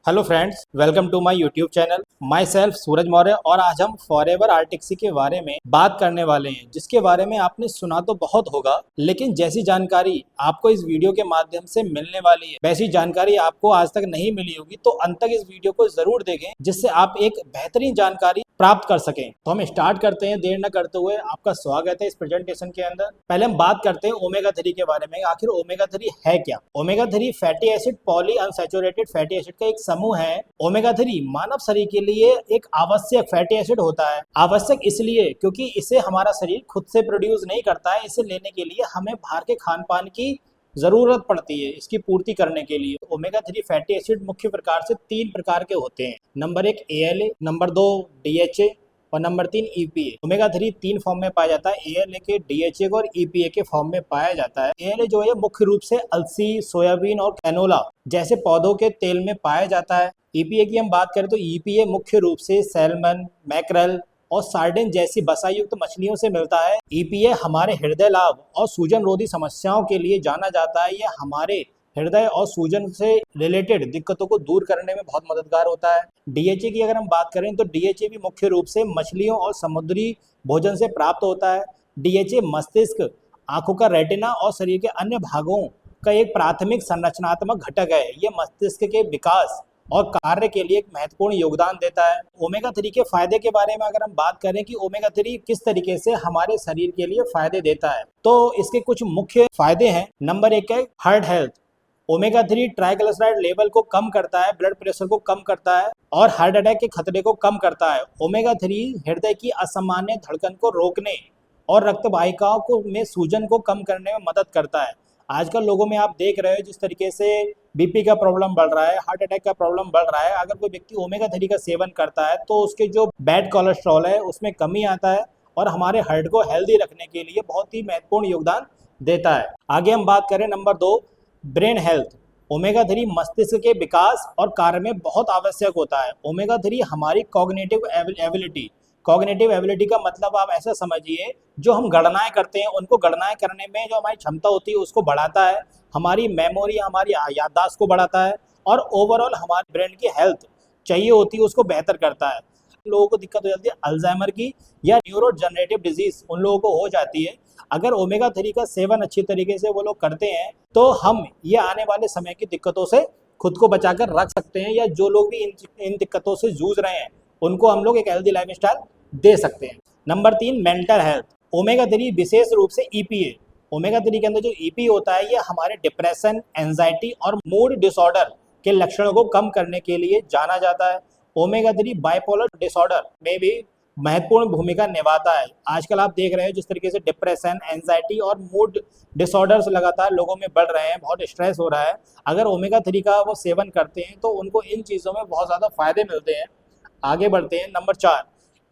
Hello friends, welcome to my YouTube channel. Myself Suraj Maurya और आज हम फॉरएवर आर्टिक्सी के बारे में बात करने वाले हैं, जिसके बारे में आपने सुना तो बहुत होगा, लेकिन जैसी जानकारी आपको इस वीडियो के माध्यम से मिलने वाली है वैसी जानकारी आपको आज तक नहीं मिली होगी। तो अंत तक इस वीडियो को जरूर देखें, जिससे आप एक बेहतरीन जानकारी प्राप्त कर सकें। तो हम स्टार्ट करते हैं देर न करते हुए। आपका स्वागत है इस प्रेजेंटेशन के अंदर। पहले हम बात करते हैं ओमेगा 3 के बारे में। आखिर ओमेगा 3 है क्या? Omega 3 fatty acid, poly unsaturated fatty acid का एक समूह है। ओमेगा 3 मानव शरीर के लिए एक आवश्यक फैटी एसिड होता है। आवश्यक इसलिए क्योंकि इसे हमारा शरीर खुद से प्रोड्यूस नहीं करता है। इसे लेने के लिए हमें बाहर के खान पान की जरूरत पड़ती है इसकी पूर्ति करने के लिए। ओमेगा 3 फैटी एसिड मुख्य प्रकार से 3 प्रकार के होते हैं। नंबर 1 ALA, नंबर 2 DHA और नंबर 3 EPA। ओमेगा 3 तीन फॉर्म में पाया जाता है, ALA के, DHA के और EPA के फॉर्म में पाया जाता है। ALA जो है मुख्य रूप से अलसी, सोयाबीन और कैनोला जैसे पौधों के तेल में पाया जाता है। EPA की हम बात करें तो EPA मुख्य रूप से सैल्मन, मैकरल और सार्डिन जैसी बसायुक्त मछलियों से मिलता है। EPA हमारे हृदय लाभ और सूजन रोधी समस्याओं के लिए जाना जाता है। यह हमारे हृदय और सूजन से रिलेटेड दिक्कतों को दूर करने में बहुत मददगार होता है। DHA की अगर हम बात करें तो DHA भी मुख्य रूप से मछलियों और समुद्री भोजन से प्राप्त होता है। DHA मस्तिष्क, आंखों का रेटिना और शरीर के अन्य भागों का एक प्राथमिक संरचनात्मक घटक है। यह मस्तिष्क के विकास और कार्य के लिए एक महत्वपूर्ण योगदान देता है। ओमेगा 3 के फायदे के बारे में अगर हम बात करें कि ओमेगा 3 किस तरीके से हमारे शरीर के लिए फायदे देता है, तो इसके कुछ मुख्य फायदे हैं। नंबर 1 है heart health. Omega 3 triglyceride level को कम करता है, ब्लड प्रेशर को कम करता है और हार्ट अटैक के खतरे को कम करता है। ओमेगा 3 हृदय की असामान्य धड़कन को रोकने और रक्त वाहिकाओं को में सूजन को कम करने में मदद करता है। आजकल लोगों में आप देख रहे हो जिस तरीके से बीपी का प्रॉब्लम बढ़ रहा है, हार्ट अटैक का प्रॉब्लम बढ़ रहा है। अगर कोई व्यक्ति ओमेगा 3 का सेवन करता है तो उसके जो बैड कोलेस्ट्रॉल है उसमें कमी आता है और हमारे हार्ट को हेल्दी रखने के लिए बहुत ही महत्वपूर्ण योगदान देता है। आगे हम बात करें नंबर 2 ब्रेन हेल्थ। ओमेगा 3 मस्तिष्क के विकास और कार्य में बहुत आवश्यक होता है। ओमेगा 3 हमारी कॉग्निटिव एबिलिटी का मतलब आप ऐसा समझिए, जो हम गणनाएं करते हैं उनको गणनाएं करने में जो हमारी क्षमता होती है उसको बढ़ाता है। हमारी मेमोरी, हमारी याददाश्त को बढ़ाता है और ओवरऑल हमारे ब्रेन की हेल्थ चाहिए होती है उसको बेहतर करता है। लोगों को दिक्कत हो जाती है अल्जाइमर की या न्यूरोजनरेटिव डिजीज, उन लोगों को हो जाती है। अगर ओमेगा 3 का सेवन अच्छी तरीके से वो लोग करते हैं तो हम ये आने वाले समय की दिक्कतों से खुद को बचाकर रख सकते हैं, या जो लोग भी इन दिक्कतों से जूझ रहे हैं उनको हम लोग एक हेल्दी लाइफस्टाइल दे सकते हैं। Number 3 mental health. ओमेगा 3 विशेष रूप से EPA, ओमेगा 3 के अंदर जो EPA होता है ये हमारे डिप्रेशन, एंजाइटी और मूड डिसऑर्डर के लक्षणों को कम करने के लिए जाना जाता है। ओमेगा 3 बाइपोलर डिसऑर्डर में भी महत्वपूर्ण भूमिका निभाता है। आजकल आप देख रहे हैं जिस तरीके से डिप्रेशन, एंजाइटी और मूड डिसऑर्डर्स लगातार लोगों में बढ़ रहे हैं, बहुत स्ट्रेस हो रहा है। अगर ओमेगा 3 का वो सेवन करते हैं तो उनको इन चीज़ों में बहुत ज़्यादा फायदे मिलते हैं। आगे बढ़ते हैं नंबर 4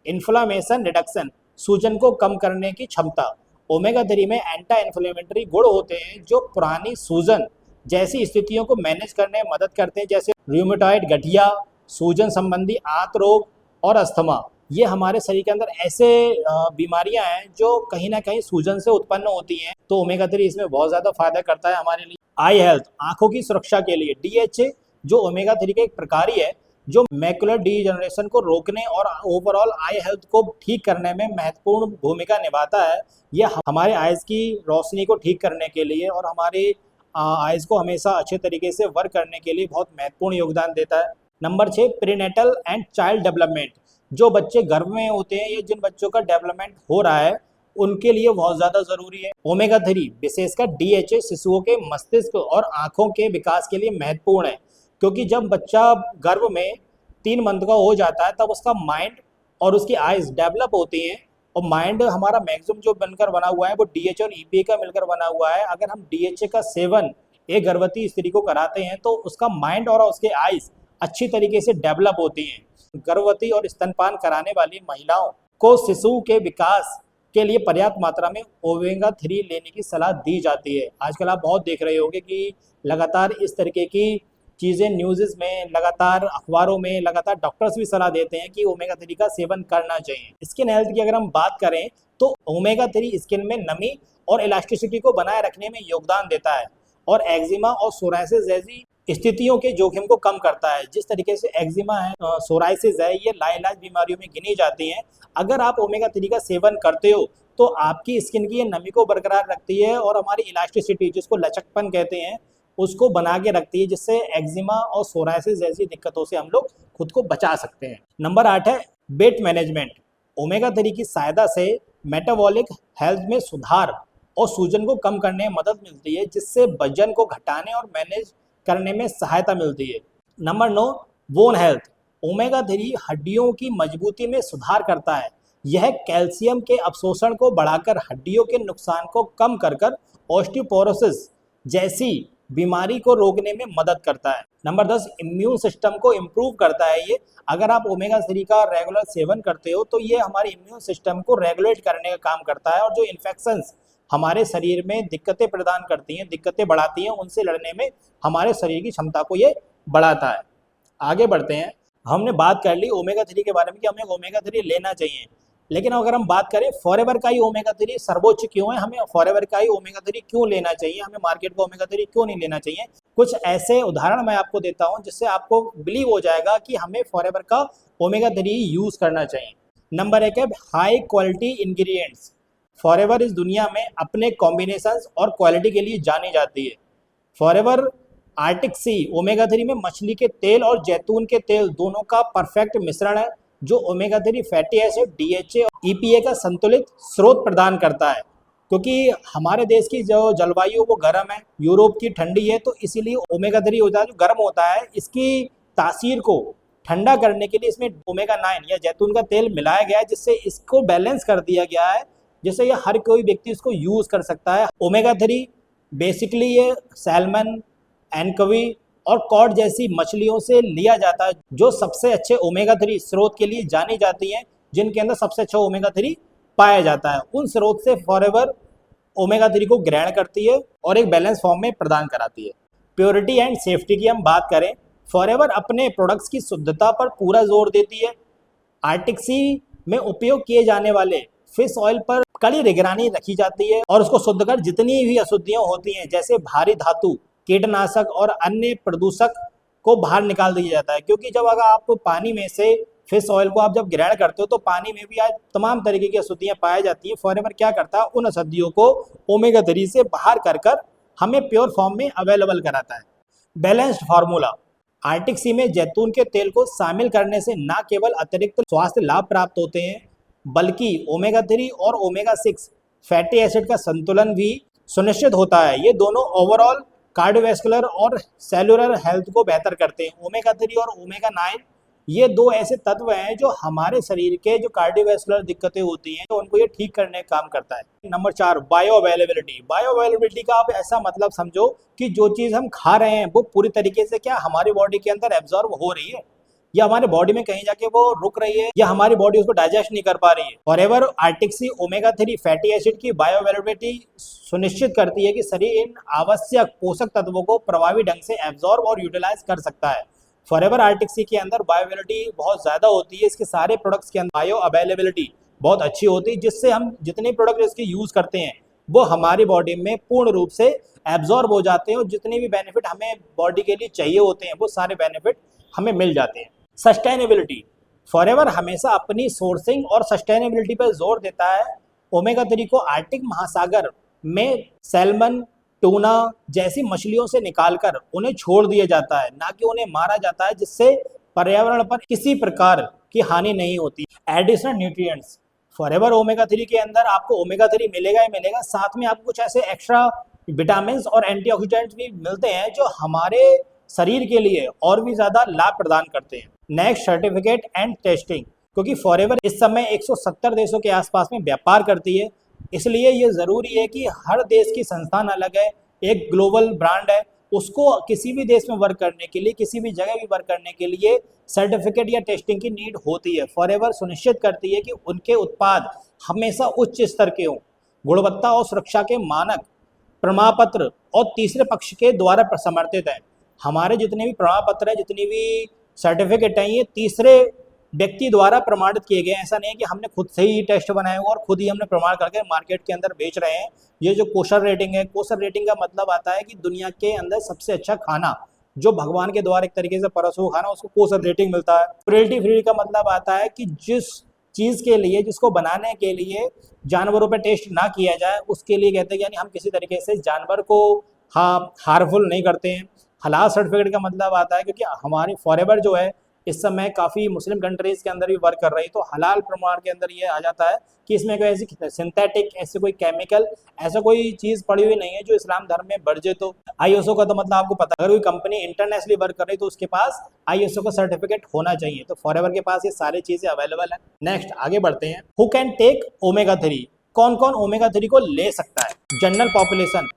इन्फ्लामेशन रिडक्शन, सूजन को कम करने की क्षमता। ओमेगा 3 में एंटी इन्फ्लेमेटरी गुण होते हैं जो पुरानी सूजन जैसी स्थितियों को मैनेज करने में मदद करते हैं, जैसे रूमेटॉइड गठिया, सूजन संबंधी आंत रोग और अस्थमा। ये हमारे शरीर के अंदर ऐसे बीमारियां हैं जो कहीं ना कहीं सूजन से उत्पन्न होती हैं, तो ओमेगा 3 इसमें बहुत ज़्यादा फायदा करता है हमारे लिए। आई हेल्थ, आंखों की सुरक्षा के लिए DHA जो ओमेगा 3 का एक प्रकार ही है, जो मैकुलर डीजनरेशन को रोकने और ओवरऑल आई हेल्थ को ठीक करने में महत्वपूर्ण भूमिका निभाता है। यह हमारे आइज़ की रोशनी को ठीक करने के लिए और हमारे आइज़ को हमेशा अच्छे तरीके से वर्क करने के लिए बहुत महत्वपूर्ण योगदान देता है। Number 6 prenatal and child development, जो बच्चे गर्भ में होते हैं या जिन बच्चों का डेवलपमेंट हो रहा है उनके लिए बहुत ज़्यादा ज़रूरी है। ओमेगा 3 विशेषकर DHA शिशुओं के मस्तिष्क और आँखों के विकास के लिए महत्वपूर्ण है, क्योंकि जब बच्चा गर्भ में 3 मंथ का हो जाता है तब उसका माइंड और उसकी आइज़ डेवलप होती हैं। और माइंड हमारा मैक्सिमम जो बनकर बना हुआ है वो DHA और EPA का मिलकर बना हुआ है। अगर हम DHA का सेवन एक गर्भवती स्त्री को कराते हैं तो उसका माइंड और उसके आइज़ अच्छी तरीके से डेवलप होती हैं। गर्भवती और स्तनपान कराने वाली महिलाओं को शिशु के विकास के लिए पर्याप्त मात्रा में ओमेगा 3 लेने की सलाह दी जाती है। आजकल आप बहुत देख रहे होंगे कि लगातार इस तरीके की चीज़ें न्यूज़ में, लगातार अखबारों में, लगातार डॉक्टर्स भी सलाह देते हैं कि ओमेगा 3 का सेवन करना चाहिए। स्किन हेल्थ की अगर हम बात करें तो ओमेगा 3 स्किन में नमी और इलास्टिसिटी को बनाए रखने में योगदान देता है और एक्जिमा और सोरायसिस जैसी स्थितियों के जोखिम को कम करता है। जिस तरीके से एक्जिमा है, सोराइसिस है, ये लाइलाज बीमारियों में गिनी जाती हैं। अगर आप ओमेगा 3 का सेवन करते हो तो आपकी स्किन की ये नमी को बरकरार रखती है और हमारी इलास्टिसिटी, जिसको लचकपन कहते हैं, उसको बना के रखती है, जिससे एक्जिमा और सोराइसिस जैसी दिक्कतों से हम लोग खुद को बचा सकते हैं। नंबर 8 है वेट मैनेजमेंट। ओमेगा 3 की सहायता से मेटाबॉलिक हेल्थ में सुधार और सूजन को कम करने में मदद मिलती है, जिससे वजन को घटाने और मैनेज करने में सहायता मिलती है। Number 9 bone health. ओमेगा 3 हड्डियों की मजबूती में सुधार करता है। यह कैल्शियम के अवशोषण को बढ़ाकर हड्डियों के नुकसान को कम कर ऑस्टियोपोरोसिस जैसी बीमारी को रोकने में मदद करता है। नंबर 10 इम्यून सिस्टम को इम्प्रूव करता है ये। अगर आप ओमेगा 3 का रेगुलर सेवन करते हो तो ये हमारे इम्यून सिस्टम को रेगुलेट करने का काम करता है और जो इन्फेक्शंस हमारे शरीर में दिक्कतें प्रदान करती हैं, दिक्कतें बढ़ाती हैं, उनसे लड़ने में हमारे शरीर की क्षमता को ये बढ़ाता है। आगे बढ़ते हैं। हमने बात कर ली ओमेगा 3 के बारे में कि हमें ओमेगा 3 लेना चाहिए, लेकिन अगर हम बात करें फॉरएवर का ही ओमेगा 3 सर्वोच्च क्यों है, हमें फॉरएवर का ही ओमेगा 3 क्यों लेना चाहिए, हमें मार्केट का ओमेगा 3 क्यों नहीं लेना चाहिए, कुछ ऐसे उदाहरण मैं आपको देता हूं जिससे आपको बिलीव हो जाएगा कि हमें फॉरएवर का ओमेगा 3 यूज करना चाहिए। नंबर 1 है हाई क्वालिटी इंग्रेडिएंट्स। फॉरएवर इस दुनिया में अपने कॉम्बिनेशंस और क्वालिटी के लिए जानी जाती है। फॉरएवर आर्टिक सी ओमेगा 3 में मछली के तेल और जैतून के तेल दोनों का परफेक्ट मिश्रण है, जो omega 3 fatty acid, DHA, EPA का संतुलित स्रोत प्रदान करता है। क्योंकि हमारे देश की जो जलवायु वो गर्म है, यूरोप की ठंडी है, तो इसीलिए ओमेगा 3 होता है जो गर्म होता है, इसकी तासीर को ठंडा करने के लिए इसमें ओमेगा 9 या जैतून का तेल मिलाया गया है, जिससे इसको बैलेंस कर दिया गया है, जिससे ये हर कोई व्यक्ति इसको यूज कर सकता है। ओमेगा 3 बेसिकली ये सैल्मन, एनकवी और कॉड जैसी मछलियों से लिया जाता है, जो सबसे अच्छे ओमेगा 3 स्रोत के लिए जानी जाती हैं, जिनके अंदर सबसे अच्छा ओमेगा 3 पाया जाता है। उन स्रोत से फॉरएवर ओमेगा 3 को ग्रहण करती है और एक बैलेंस फॉर्म में प्रदान कराती है। प्योरिटी एंड सेफ्टी की हम बात करें, फॉरएवर अपने प्रोडक्ट्स की शुद्धता पर पूरा जोर देती है। आर्टिक सी में उपयोग किए जाने वाले फिश ऑयल पर कड़ी निगरानी रखी जाती है और उसको शुद्ध कर जितनी भी अशुद्धियां होती हैं, जैसे भारी धातु, कीटनाशक और अन्य प्रदूषक को बाहर निकाल दिया जाता है। क्योंकि जब अगर आप पानी में से फिश ऑयल को आप जब ग्रहण करते हो तो पानी में भी आज तमाम तरीके की अशुद्धियां पाई जाती है। फॉरएवर क्या करता है, उन अशुद्धियों को ओमेगा 3 से बाहर कर हमें प्योर फॉर्म में अवेलेबल कराता है। Balanced formula. आर्टिक सी में जैतून के तेल को शामिल करने से न केवल अतिरिक्त स्वास्थ्य लाभ प्राप्त होते हैं, बल्कि ओमेगा 3 और ओमेगा 6 फैटी एसिड का संतुलन भी सुनिश्चित होता है। ये दोनों ओवरऑल कार्डियोवैस्कुलर और सेलुलर हेल्थ को बेहतर करते हैं। ओमेगा 3 और ओमेगा 9 ये दो ऐसे तत्व हैं जो हमारे शरीर के जो कार्डियोवैस्कुलर दिक्कतें होती हैं तो उनको ये ठीक करने का काम करता है। Number 4 bio availability. Bio availability का आप ऐसा मतलब समझो कि जो चीज़ हम खा रहे हैं वो पूरी तरीके से क्या हमारी बॉडी के अंदर एब्जॉर्ब हो रही है, या हमारे बॉडी में कहीं जाके वो रुक रही है, या हमारी बॉडी उसको डाइजेस्ट नहीं कर पा रही है। फॉरएवर आर्टिक सी ओमेगा 3 फैटी एसिड की बायो अवेलेबिलिटी सुनिश्चित करती है कि शरीर इन आवश्यक पोषक तत्वों को प्रभावी ढंग से एब्जॉर्ब और यूटिलाइज कर सकता है। फॉरएवर आर्टिक सी के अंदर बायो अवेलेबिलिटी बहुत ज़्यादा होती है। इसके सारे प्रोडक्ट्स के अंदर बायो अवेलेबिलिटी बहुत अच्छी होती है, जिससे हम जितने प्रोडक्ट इसके यूज़ करते हैं वो हमारी बॉडी में पूर्ण रूप से एब्जॉर्ब हो जाते हैं और जितने भी बेनिफिट हमें बॉडी के लिए चाहिए होते हैं वो सारे बेनिफिट हमें मिल जाते हैं। सस्टेनेबिलिटी। फॉरएवर हमेशा अपनी सोर्सिंग और सस्टेनेबिलिटी पर जोर देता है। ओमेगा 3 को आर्कटिक महासागर में सैल्मन, टूना जैसी मछलियों से निकालकर उन्हें छोड़ दिया जाता है, ना कि उन्हें मारा जाता है, जिससे पर्यावरण पर किसी प्रकार की हानि नहीं होती। Additional nutrients. फॉरएवर ओमेगा 3 के अंदर आपको ओमेगा 3 मिलेगा ही मिलेगा, साथ में आपको कुछ ऐसे एक्स्ट्रा विटामिन और एंटीऑक्सीडेंट्स भी मिलते हैं जो हमारे शरीर के लिए और भी ज़्यादा लाभ प्रदान करते हैं। Next certificate and testing. क्योंकि फॉरएवर इस समय 170 देशों के आसपास में व्यापार करती है, इसलिए ये ज़रूरी है कि हर देश की संस्थान अलग है, एक ग्लोबल ब्रांड है, उसको किसी भी देश में वर्क करने के लिए, किसी भी जगह भी वर्क करने के लिए सर्टिफिकेट या टेस्टिंग की नीड होती है। फॉरएवर सुनिश्चित करती है कि उनके उत्पाद हमेशा उच्च स्तर के हों, गुणवत्ता और सुरक्षा के मानक, प्रमाण पत्र और तीसरे पक्ष के द्वारा समर्थित हैं। हमारे जितने भी प्रमाण पत्र हैं, जितनी भी सर्टिफिकेट हैं, ये तीसरे व्यक्ति द्वारा प्रमाणित किए गए हैं। ऐसा नहीं है कि हमने खुद से ही टेस्ट बनाए हुए और खुद ही हमने प्रमाण करके मार्केट के अंदर बेच रहे हैं। ये जो कोशर रेटिंग है, कोशर रेटिंग का मतलब आता है कि दुनिया के अंदर सबसे अच्छा खाना जो भगवान के द्वारा एक तरीके से परसों खाना उसको कोर्स रेटिंग मिलता है। क्रुएल्टी फ्री का मतलब आता है कि जिस चीज़ के लिए, जिसको बनाने के लिए जानवरों पे टेस्ट ना किया जाए, उसके लिए कहते हैं, यानी हम किसी तरीके से जानवर को हार्मफुल नहीं करते हैं। हलाल सर्टिफिकेट का मतलब आता है, क्योंकि हमारी फॉरेवर जो है इस समय काफ़ी मुस्लिम कंट्रीज़ के अंदर भी वर्क कर रही है, तो हलाल प्रमाण के अंदर ये आ जाता है कि इसमें कोई ऐसी सिंथेटिक, ऐसे कोई केमिकल, ऐसा कोई चीज़ पड़ी हुई नहीं है जो इस्लाम धर्म में वर्जित हो। आईएसओ का तो मतलब आपको पता है, अगर कोई कंपनी इंटरनेशनली वर्क कर रही है तो उसके पास आईएसओ का सर्टिफिकेट होना चाहिए। तो फॉरेवर के पास ये सारी चीज़ें अवेलेबल है। नेक्स्ट आगे बढ़ते हैं। Who can take omega 3? कौन कौन ओमेगा 3 को ले सकता है? General population,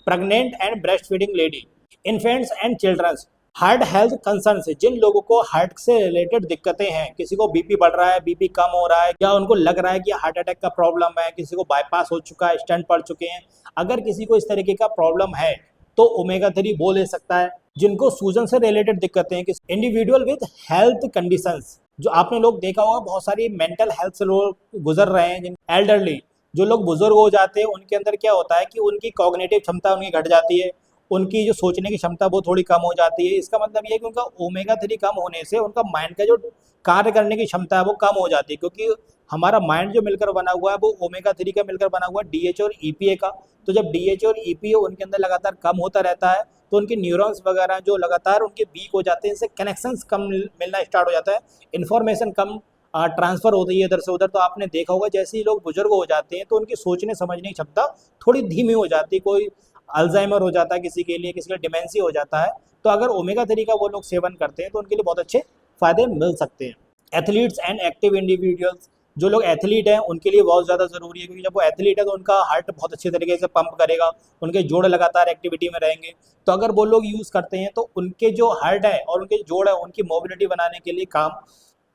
pregnant and breast feeding lady, infants and childrens, heart health concern से, जिन लोगों को हार्ट से रिलेटेड दिक्कतें हैं, किसी को बीपी बढ़ रहा है, बीपी कम हो रहा है, या उनको लग रहा है कि हार्ट अटैक का प्रॉब्लम है, किसी को बाईपास हो चुका है, स्टेंट पड़ चुके हैं, अगर किसी को इस तरीके का प्रॉब्लम है तो ओमेगा 3 वो ले सकता है। जिनको सूजन से रिलेटेड दिक्कतें हैं, इंडिविजुअल विद हेल्थ कंडीशंस, जो आपने लोग देखा होगा बहुत सारी मेंटल हेल्थ से लोग गुजर रहे हैं, जिन एल्डरली, जो लोग बुजुर्ग हो जाते हैं, उनके अंदर क्या होता है कि उनकी कॉग्निटिव क्षमता उनकी घट जाती है, उनकी जो सोचने की क्षमता वो थोड़ी कम हो जाती है। इसका मतलब ये है कि उनका ओमेगा 3 कम होने से उनका माइंड का जो कार्य करने की क्षमता है वो कम हो जाती है, क्योंकि हमारा माइंड जो मिलकर बना हुआ है वो ओमेगा 3 का मिलकर बना हुआ है, डीएचए और ईपीए का। तो जब डीएचए और ईपीए उनके अंदर लगातार कम होता रहता है तो उनके न्यूरॉन्स वगैरह जो लगातार उनके वीक हो जाते हैं, इनसे कनेक्शंस कम मिलना स्टार्ट हो जाता है, इन्फॉर्मेशन कम ट्रांसफ़र होती है इधर से उधर। तो आपने देखा होगा जैसे ही लोग बुजुर्ग हो जाते हैं तो उनकी सोचने समझने की क्षमता थोड़ी धीमी हो जाती है, कोई अल्जाइमर हो जाता है किसी के लिए, किसी का डिमेंशिया हो जाता है। तो अगर ओमेगा 3 का वो लोग सेवन करते हैं तो उनके लिए बहुत अच्छे फ़ायदे मिल सकते हैं। एथलीट्स एंड एक्टिव इंडिविजुअल्स, जो लोग एथलीट हैं उनके लिए बहुत ज़्यादा ज़रूरी है, क्योंकि जब वो एथलीट है तो उनका हार्ट बहुत अच्छे तरीके से पंप करेगा, उनके जोड़ लगातार एक्टिविटी में रहेंगे। तो अगर वो लोग यूज़ करते हैं तो उनके जो हार्ट है और उनके जोड़ है उनकी मोबिलिटी बनाने के लिए काम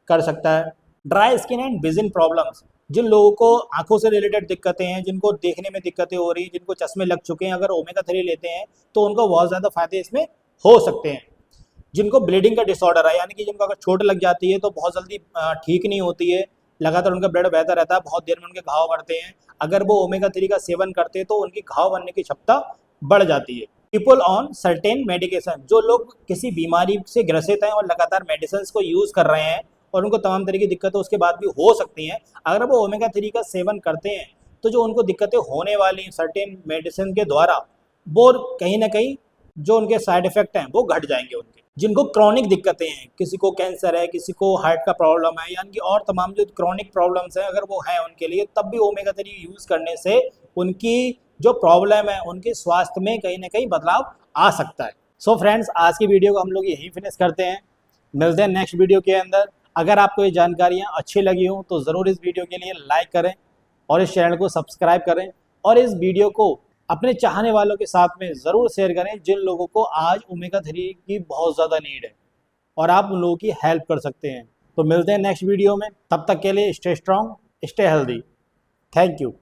कर सकता है। Dry skin and vision problems, जिन लोगों को आंखों से रिलेटेड दिक्कतें हैं, जिनको देखने में दिक्कतें हो रही हैं, जिनको चश्मे लग चुके हैं, अगर ओमेगा 3 लेते हैं तो उनको बहुत ज़्यादा फायदे इसमें हो सकते हैं। जिनको ब्लीडिंग का डिसऑर्डर है, यानी कि जिनको अगर चोट लग जाती है तो बहुत जल्दी ठीक नहीं होती है, लगातार उनका ब्लड बहता रहता है, बहुत देर में उनके घाव बढ़ते हैं, अगर वो ओमेगा 3 का सेवन करते हैं तो उनकी घाव बनने की क्षमता बढ़ जाती है। पीपल ऑन सर्टेन मेडिकेशन, जो लोग किसी बीमारी से ग्रसित हैं और लगातार मेडिसिन को यूज़ कर रहे हैं और उनको तमाम तरह की दिक्कतें उसके बाद भी हो सकती हैं, अगर वो ओमेगा 3 का सेवन करते हैं तो जो उनको दिक्कतें होने वाली सर्टेन मेडिसिन के द्वारा वो कहीं ना कहीं जो उनके साइड इफेक्ट हैं वो घट जाएंगे उनके। जिनको क्रॉनिक दिक्कतें हैं, किसी को कैंसर है, किसी को हार्ट का प्रॉब्लम है, यानी कि और तमाम जो क्रॉनिक प्रॉब्लम्स हैं अगर वो हैं उनके लिए, तब भी ओमेगा 3 यूज़ करने से उनकी जो प्रॉब्लम है उनके स्वास्थ्य में कहीं ना कहीं बदलाव आ सकता है। सो फ्रेंड्स, आज की वीडियो को हम लोग यहीं फिनिश करते हैं, मिलते हैं नेक्स्ट वीडियो के अंदर। अगर आपको ये जानकारियाँ अच्छी लगी हों तो ज़रूर इस वीडियो के लिए लाइक करें और इस चैनल को सब्सक्राइब करें, और इस वीडियो को अपने चाहने वालों के साथ में ज़रूर शेयर करें जिन लोगों को आज ओमेगा 3 की बहुत ज़्यादा नीड है और आप उन लोगों की हेल्प कर सकते हैं। तो मिलते हैं नेक्स्ट वीडियो में, तब तक के लिए stay strong, stay healthy. Thank you.